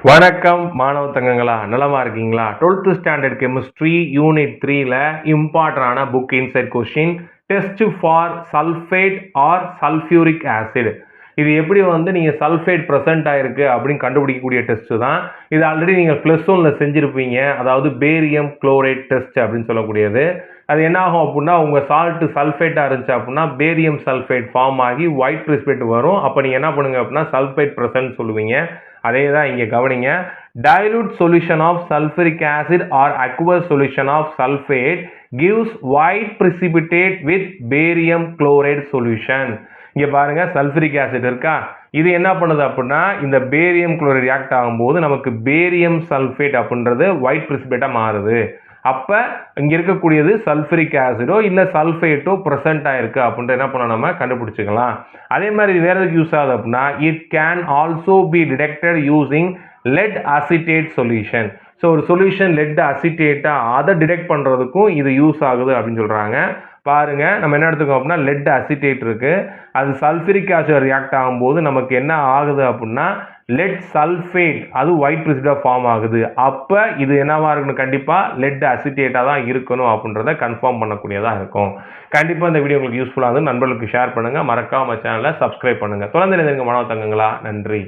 வணக்கம் மாணவ தங்கங்களா, நலமா இருக்கீங்களா? 12th ஸ்டாண்டர்ட் கெமிஸ்ட்ரி யூனிட் 3ல இம்பார்ட்டன்டான book inside question test for sulphate or sulphuric acid. இது எப்படி நீங்க சல்ஃபேட் ப்ரெசென்ட் ஆயிருக்கு அப்படின்னு கண்டுபிடிக்கக்கூடிய டெஸ்ட் தான் இது. ஆல்ரெடி நீங்கள் +1ல செஞ்சிருப்பீங்க. அதாவது பேரியம் குளோரைட் டெஸ்ட் அப்படின்னு சொல்லக்கூடியது. அது என்ன ஆகும் அப்படின்னா, உங்க சால்ட் சல்ஃபேட்டாக இருந்துச்சு அப்படின்னா பேரியம் சல்ஃபேட் ஃபார்ம் ஆகி ஒயிட் பிரிசிபேட் வரும். அப்போ நீங்கள் என்ன பண்ணுங்க அப்படின்னா சல்ஃபேட் ப்ரெசென்ட் சொல்லுவீங்க. அதே தான் இங்கே கவனிங்க. dilute solution of sulfuric acid or aqueous solution of sulfate gives white precipitate with barium chloride solution. இங்கே பாருங்க, சல்ஃபரிக் ஆசிட் இருக்கா, இது என்ன பண்ணுது அப்படின்னா இந்த பேரியம் குளோரைட் ரியாக்ட் ஆகும்போது நமக்கு பேரியம் சல்ஃபேட் அப்படின்றது ஒயிட் பிரிசிபேட்டாக மாறுது. அப்போ இங்கே இருக்கக்கூடியது சல்ஃபரிக் ஆசிடோ இல்லை சல்ஃபேட்டோ ப்ரெசென்ட் ஆயிருக்கு அப்படின்ட்டு என்ன பண்ண நம்ம கண்டுபிடிச்சிக்கலாம். அதே மாதிரி இது வேறு எதுக்கு யூஸ் ஆகுது அப்படின்னா, it can also be detected using let acetate solution. So ஒரு சொல்யூஷன் லெட் அசிட்டேட்டாக அதை டிடெக்ட் பண்ணுறதுக்கும் இது யூஸ் ஆகுது அப்படின்னு சொல்கிறாங்க. பாருங்க, நம்ம என்ன எடுத்துக்கோம் அப்படின்னா லெட் அசிட்டேட் இருக்கு, அது சல்ஃபரிக் ஆசிட் ரியாக்ட் ஆகும்போது நமக்கு என்ன ஆகுது அப்படின்னா லெட் சல்ஃபேட், அது ஒயிட் பிரிசிபேட்டாக ஃபார்ம் ஆகுது. அப்போ இது என்னவா இருக்கணும், கண்டிப்பாக லெட் அசிட்டேட்டாக தான் இருக்கணும் அப்படின்றத கன்ஃபார்ம் பண்ணக்கூடியதாக இருக்கும். கண்டிப்பாக இந்த வீடியோ உங்களுக்கு யூஸ்ஃபுல்லாக இருந்து நண்பர்களுக்கு ஷேர் பண்ணுங்கள். மறக்காம சேனலை சப்ஸ்கிரைப் பண்ணுங்கள். தொடர்ந்து மாணவ தங்கங்களா, நன்றி.